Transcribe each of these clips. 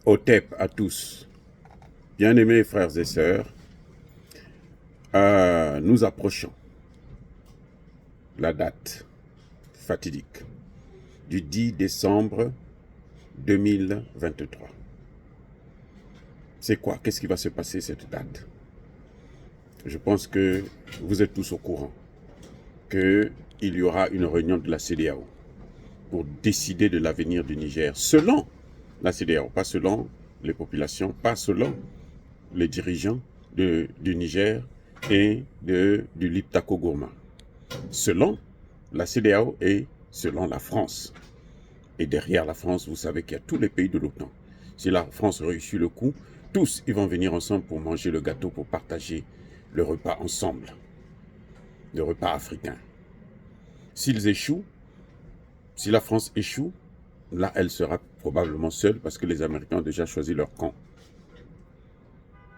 Otep à tous, bien-aimés frères et sœurs, nous approchons la date fatidique du 10 décembre 2023. C'est quoi? Qu'est-ce qui va se passer cette date? Je pense que vous êtes tous au courant qu'il y aura une réunion de la CEDEAO pour décider de l'avenir du Niger selon la CEDEAO, pas selon les populations, pas selon les dirigeants du Niger et du Liptako Gourma. Selon la CEDEAO et selon la France. Et derrière la France, vous savez qu'il y a tous les pays de l'OTAN. Si la France réussit le coup, tous ils vont venir ensemble pour manger le gâteau, pour partager le repas ensemble. Le repas africain. S'ils échouent, si la France échoue, là elle sera probablement seule parce que les Américains ont déjà choisi leur camp.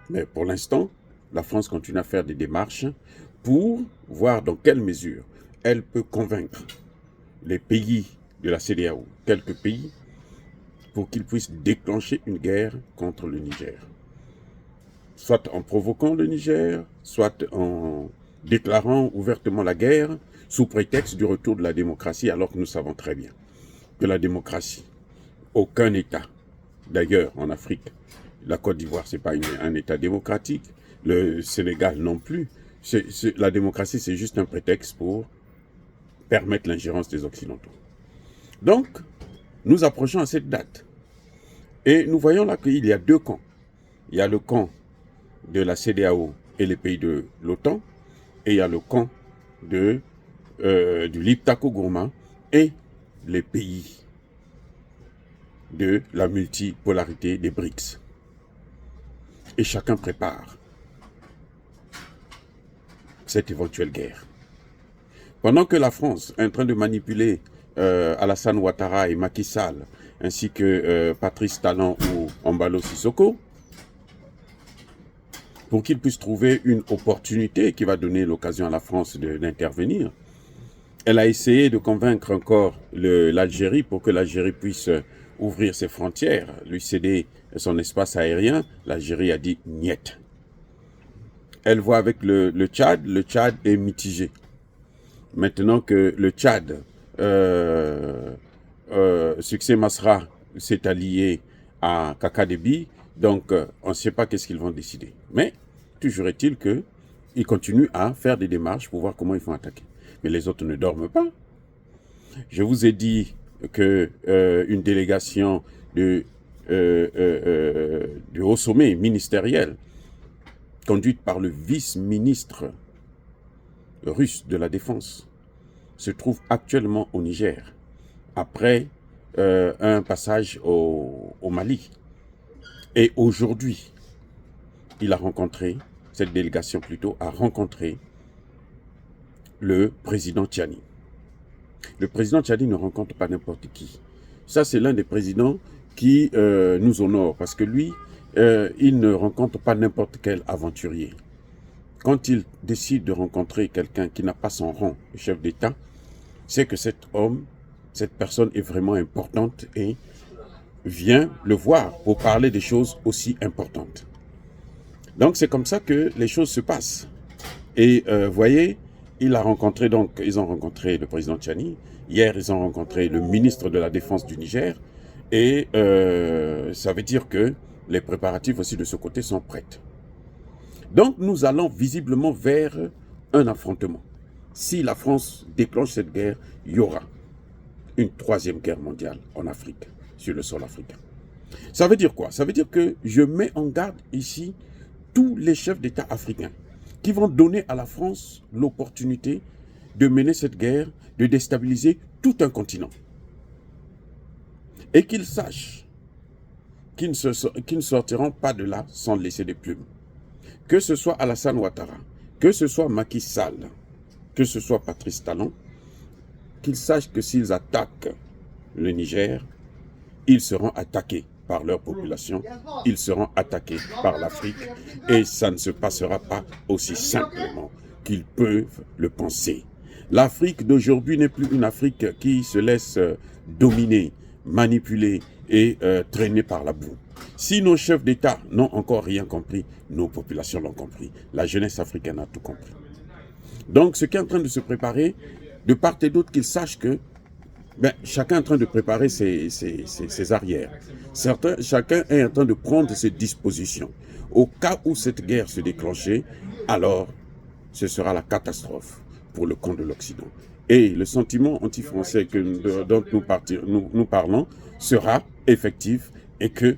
Mais pour l'instant, la France continue à faire des démarches pour voir dans quelle mesure elle peut convaincre les pays de la CEDEAO, quelques pays, pour qu'ils puissent déclencher une guerre contre le Niger. Soit en provoquant le Niger, soit en déclarant ouvertement la guerre sous prétexte du retour de la démocratie, alors que nous savons très bien que la démocratie, aucun État, d'ailleurs en Afrique, la Côte d'Ivoire, ce n'est pas un État démocratique, le Sénégal non plus, la démocratie c'est juste un prétexte pour permettre l'ingérence des Occidentaux. Donc, nous approchons à cette date. Et nous voyons là qu'il y a deux camps. Il y a le camp de la CEDEAO et les pays de l'OTAN, et il y a le camp du Liptako Gourma et les pays de la multipolarité des BRICS. Et chacun prépare cette éventuelle guerre. Pendant que la France est en train de manipuler Alassane Ouattara et Macky Sall, ainsi que Patrice Talon ou Embalo Sissoko, pour qu'ils puissent trouver une opportunité qui va donner l'occasion à la France d'intervenir, elle a essayé de convaincre encore l'Algérie pour que l'Algérie puisse ouvrir ses frontières, lui céder son espace aérien. L'Algérie a dit « niet ». Elle voit avec le Tchad est mitigé. Maintenant que le Tchad, Succès Masra s'est allié à Kakadebi, donc on ne sait pas qu'est-ce qu'ils vont décider. Mais toujours est-il qu'ils continuent à faire des démarches pour voir comment ils vont attaquer. Mais les autres ne dorment pas. Je vous ai dit qu'une délégation du haut sommet ministériel, conduite par le vice-ministre russe de la Défense, se trouve actuellement au Niger, après un passage au Mali. Et aujourd'hui, cette délégation plutôt, a rencontré le président Tchani. Le président Tchani ne rencontre pas n'importe qui. Ça, c'est l'un des présidents qui nous honore, parce que lui, il ne rencontre pas n'importe quel aventurier. Quand il décide de rencontrer quelqu'un qui n'a pas son rang de chef d'État, c'est que cette personne est vraiment importante et vient le voir pour parler des choses aussi importantes. Donc c'est comme ça que les choses se passent. Et voyez, ils ont rencontré le président Tchani. Hier, ils ont rencontré le ministre de la Défense du Niger. Et ça veut dire que les préparatifs aussi de ce côté sont prêts. Donc nous allons visiblement vers un affrontement. Si la France déclenche cette guerre, il y aura une troisième guerre mondiale en Afrique, sur le sol africain. Ça veut dire quoi? Ça veut dire que je mets en garde ici tous les chefs d'État africains qui vont donner à la France l'opportunité de mener cette guerre, de déstabiliser tout un continent. Et qu'ils sachent qu'ils ne sortiront pas de là sans laisser des plumes. Que ce soit Alassane Ouattara, que ce soit Macky Sall, que ce soit Patrice Talon, qu'ils sachent que s'ils attaquent le Niger, ils seront attaqués par leur population, ils seront attaqués par l'Afrique, et ça ne se passera pas aussi simplement qu'ils peuvent le penser. L'Afrique d'aujourd'hui n'est plus une Afrique qui se laisse dominer, manipuler et traînés par la boue. Si nos chefs d'État n'ont encore rien compris, nos populations l'ont compris. La jeunesse africaine a tout compris. Donc, ce qui est en train de se préparer, de part et d'autre, qu'ils sachent que chacun est en train de préparer ses arrières. Chacun est en train de prendre ses dispositions. Au cas où cette guerre se déclenchait, alors ce sera la catastrophe pour le compte de l'Occident. Et le sentiment anti-français dont nous parlons sera effectif et que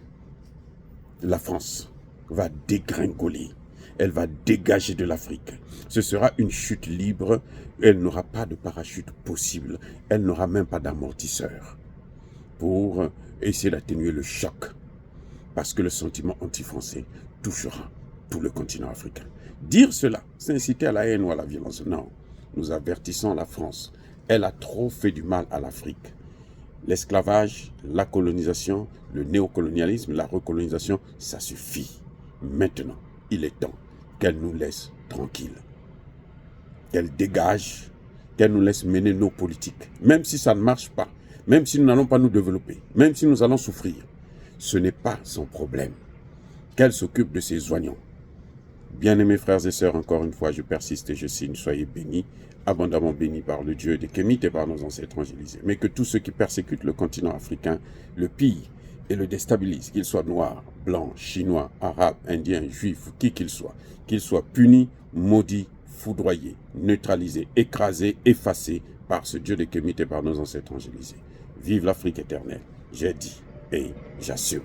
la France va dégringoler. Elle va dégager de l'Afrique. Ce sera une chute libre. Elle n'aura pas de parachute possible. Elle n'aura même pas d'amortisseur pour essayer d'atténuer le choc. Parce que le sentiment anti-français touchera tout le continent africain. Dire cela, c'est inciter à la haine ou à la violence. Non, nous avertissons la France. Elle a trop fait du mal à l'Afrique. L'esclavage, la colonisation, le néocolonialisme, la recolonisation, ça suffit. Maintenant, il est temps qu'elle nous laisse tranquilles. Qu'elle dégage, qu'elle nous laisse mener nos politiques. Même si ça ne marche pas, même si nous n'allons pas nous développer, même si nous allons souffrir, ce n'est pas son problème. Qu'elle s'occupe de ses oignons. Bien-aimés frères et sœurs, encore une fois, je persiste et je signe, soyez bénis, abondamment bénis par le Dieu des Kémites et par nos ancêtres angélisés. Mais que tous ceux qui persécutent le continent africain le pillent et le déstabilisent, qu'ils soient noirs, blancs, chinois, arabes, indiens, juifs, qui qu'ils soient punis, maudits, foudroyés, neutralisés, écrasés, effacés par ce Dieu des Kémites et par nos ancêtres angélisés. Vive l'Afrique éternelle, j'ai dit et j'assume.